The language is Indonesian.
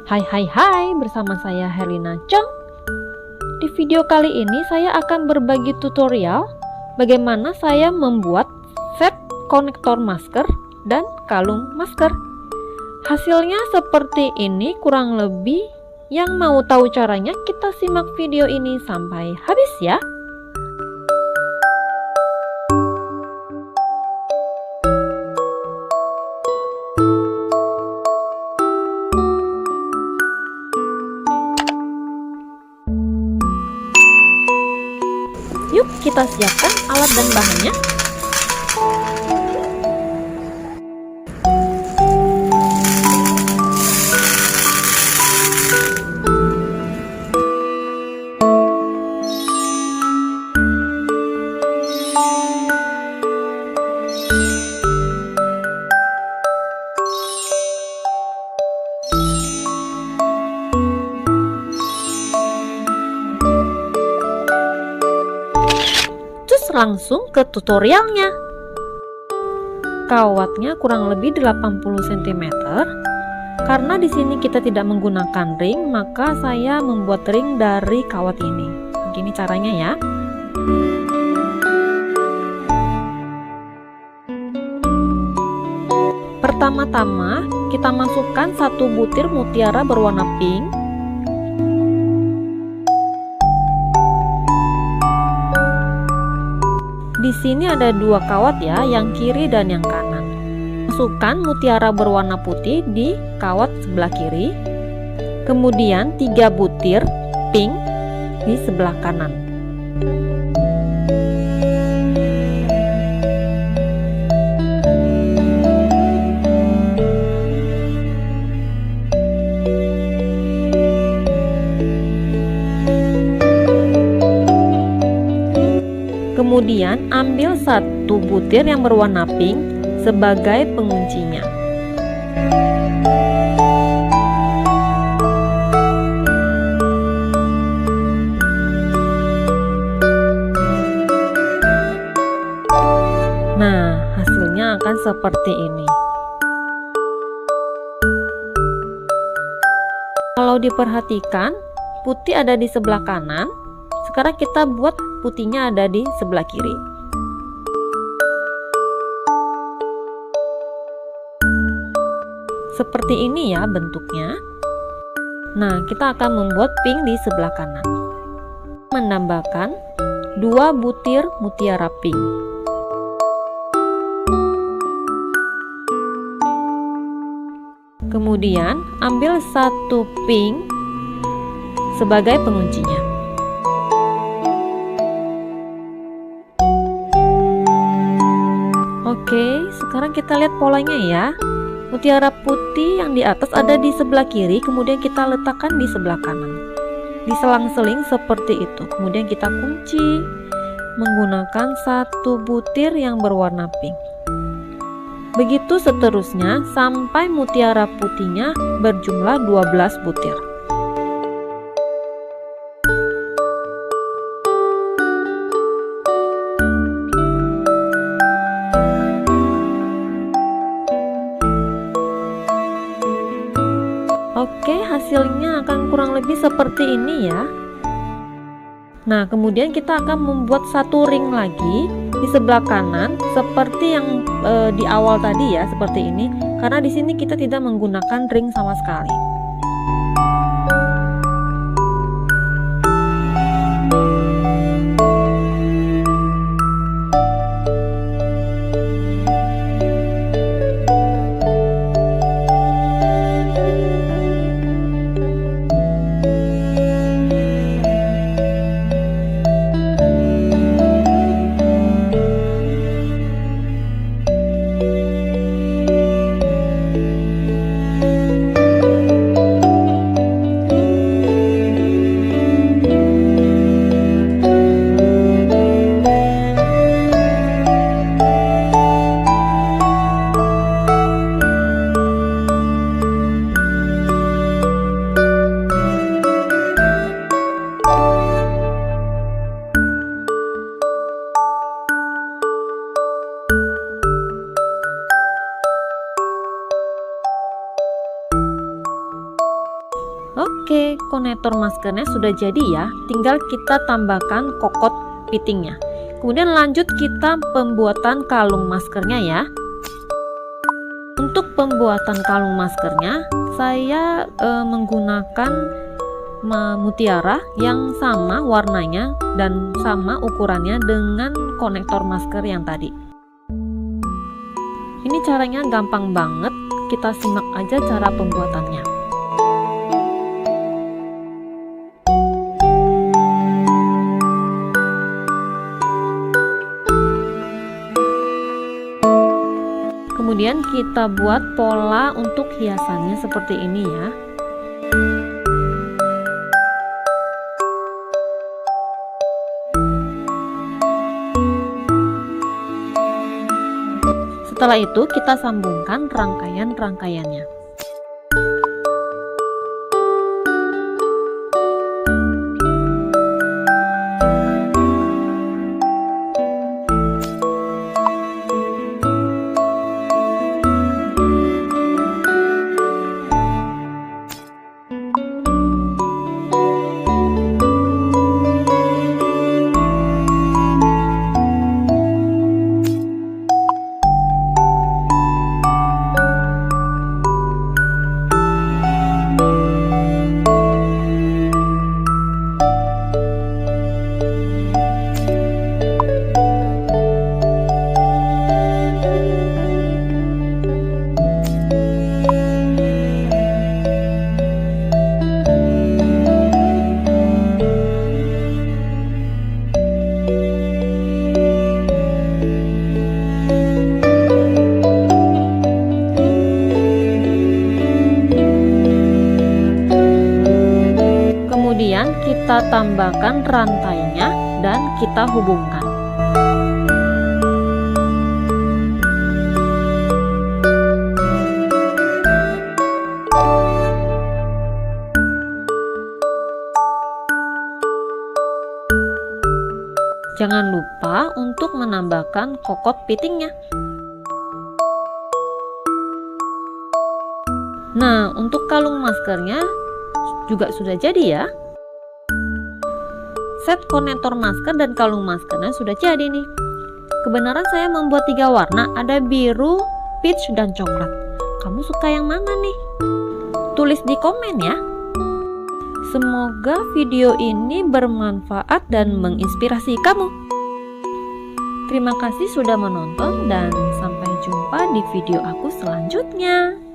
Hai, bersama saya Herlina Chong. Di video kali ini saya akan berbagi tutorial bagaimana saya membuat set konektor masker dan kalung masker. Hasilnya seperti ini kurang lebih. Yang mau tahu caranya, kita simak video ini sampai habis ya. Yuk kita siapkan alat dan bahannya. Langsung ke tutorialnya. Kawatnya kurang lebih 80 cm. Karena di sini kita tidak menggunakan ring, maka saya membuat ring dari kawat ini. Begini caranya ya. Pertama-tama kita masukkan 1 butir mutiara berwarna pink. Di sini ada 2 kawat ya, yang kiri dan yang kanan. Masukkan mutiara berwarna putih di kawat sebelah kiri. Kemudian 3 butir pink di sebelah kanan. Kemudian ambil 1 butir yang berwarna pink sebagai penguncinya. Nah, hasilnya akan seperti ini. Kalau diperhatikan, putih ada di sebelah kanan. Sekarang kita buat putihnya ada di sebelah kiri. Seperti ini ya bentuknya. Nah, kita akan membuat pink di sebelah kanan. Menambahkan 2 butir mutiara pink. Kemudian ambil 1 pink sebagai penguncinya. Oke, sekarang kita lihat polanya ya. Mutiara putih yang di atas ada di sebelah kiri, kemudian kita letakkan di sebelah kanan. Diselang-seling seperti itu. Kemudian kita kunci menggunakan 1 butir yang berwarna pink. Begitu seterusnya sampai mutiara putihnya berjumlah 12 butir. Oke, hasilnya akan kurang lebih seperti ini ya. Nah, kemudian kita akan membuat 1 ring lagi di sebelah kanan seperti yang di awal tadi ya, seperti ini. Karena di sini kita tidak menggunakan ring sama sekali. Oke, konektor maskernya sudah jadi ya. Tinggal kita tambahkan kokot pitingnya. Kemudian lanjut kita pembuatan kalung maskernya ya. Untuk pembuatan kalung maskernya, saya menggunakan mutiara yang sama warnanya dan sama ukurannya dengan konektor masker yang tadi. Ini caranya gampang banget, kita simak aja cara pembuatannya. Kemudian kita buat pola untuk hiasannya seperti ini ya. Setelah itu kita sambungkan rangkaian-rangkaiannya. Kemudian kita tambahkan rantainya dan kita hubungkan. Jangan lupa untuk menambahkan kokot pitingnya. Nah, untuk kalung maskernya juga sudah jadi ya. Set konektor masker dan kalung maskernya sudah jadi nih. Kebenaran saya membuat 3 warna, ada biru, peach, dan coklat. Kamu suka yang mana nih? Tulis di komen ya. Semoga video ini bermanfaat dan menginspirasi kamu. Terima kasih sudah menonton dan sampai jumpa di video aku selanjutnya.